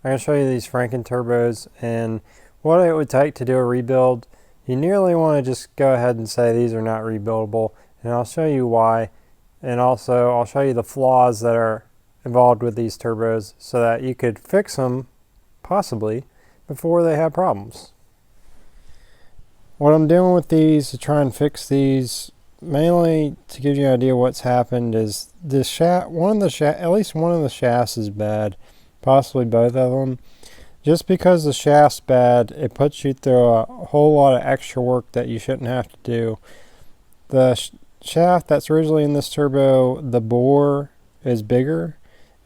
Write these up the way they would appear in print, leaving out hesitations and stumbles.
I'm going to show you these Frankenturbos and what it would take to do a rebuild. You nearly want to just go ahead and say these are not rebuildable, and I'll show you why. And also I'll show you the flaws that are involved with these turbos so that you could fix them possibly before they have problems. What I'm doing with these to try and fix these, mainly to give you an idea what's happened, is this shaft, at least one of the shafts is bad, possibly both of them. Just because the shaft's bad, it puts you through a whole lot of extra work that you shouldn't have to do. The shaft that's originally in this turbo, the bore is bigger,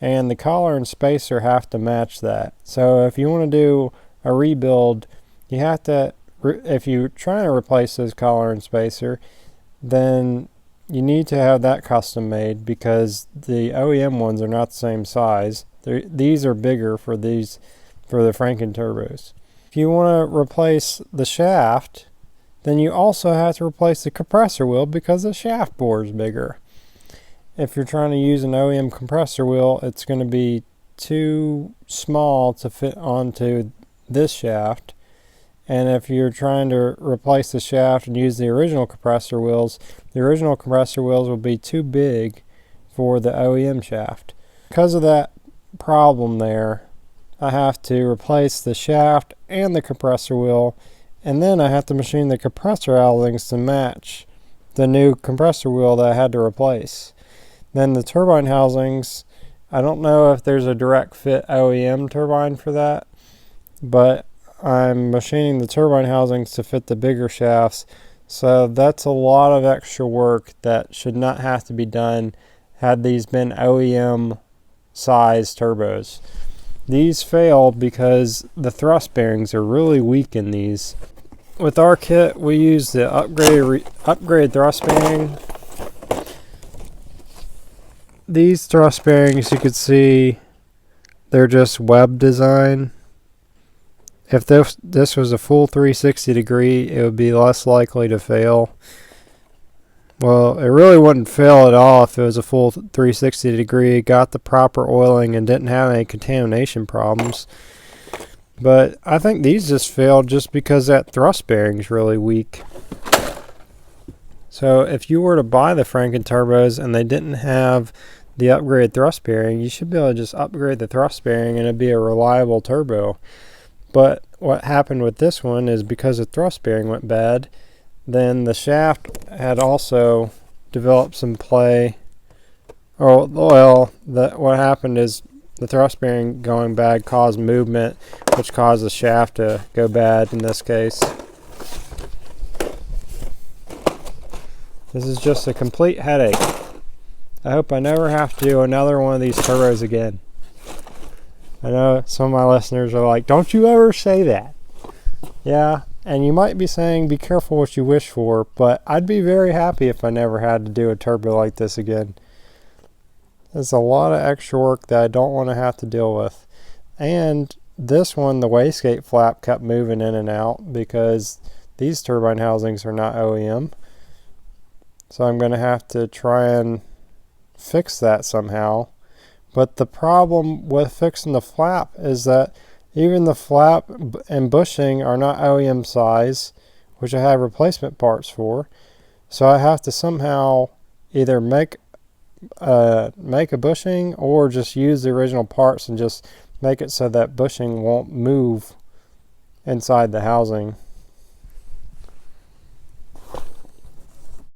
and the collar and spacer have to match that. So if you want to do a rebuild, you have to, if you're trying to replace this collar and spacer, then you need to have that custom made because the OEM ones are not the same size. These are bigger for the Frankenturbos. If you want to replace the shaft, then you also have to replace the compressor wheel because the shaft bore is bigger. If you're trying to use an OEM compressor wheel, it's going to be too small to fit onto this shaft. And if you're trying to replace the shaft and use the original compressor wheels will be too big for the OEM shaft. Because of that problem there, I have to replace the shaft and the compressor wheel, and then I have to machine the compressor housings to match the new compressor wheel that I had to replace. Then the turbine housings, I don't know if there's a direct fit OEM turbine for that, but I'm machining the turbine housings to fit the bigger shafts, so that's a lot of extra work that should not have to be done had these been OEM size turbos. These failed because the thrust bearings are really weak in these. With our kit, we use the upgraded thrust bearing. These thrust bearings, you could see, they're just web design. If this was a full 360 degree, it would be less likely to fail. Well, it really wouldn't fail at all if it was a full 360 degree, got the proper oiling, and didn't have any contamination problems. But I think these just failed just because that thrust bearing is really weak. So if you were to buy the Frankenturbos and they didn't have the upgraded thrust bearing, you should be able to just upgrade the thrust bearing and it'd be a reliable turbo. But what happened with this one is because the thrust bearing went bad, then the shaft had also developed some play. What happened is the thrust bearing going bad caused movement, which caused the shaft to go bad in this case. This is just a complete headache. I hope I never have to do another one of these turbos again. I know some of my listeners are like, don't you ever say that. Yeah, and you might be saying be careful what you wish for, but I'd be very happy if I never had to do a turbo like this again. There's a lot of extra work that I don't want to have to deal with. And this one, the wastegate flap kept moving in and out because these turbine housings are not OEM. So I'm going to have to try and fix that somehow. But the problem with fixing the flap is that even the flap and bushing are not OEM size, which I have replacement parts for. So I have to somehow either make a bushing or just use the original parts and just make it so that bushing won't move inside the housing.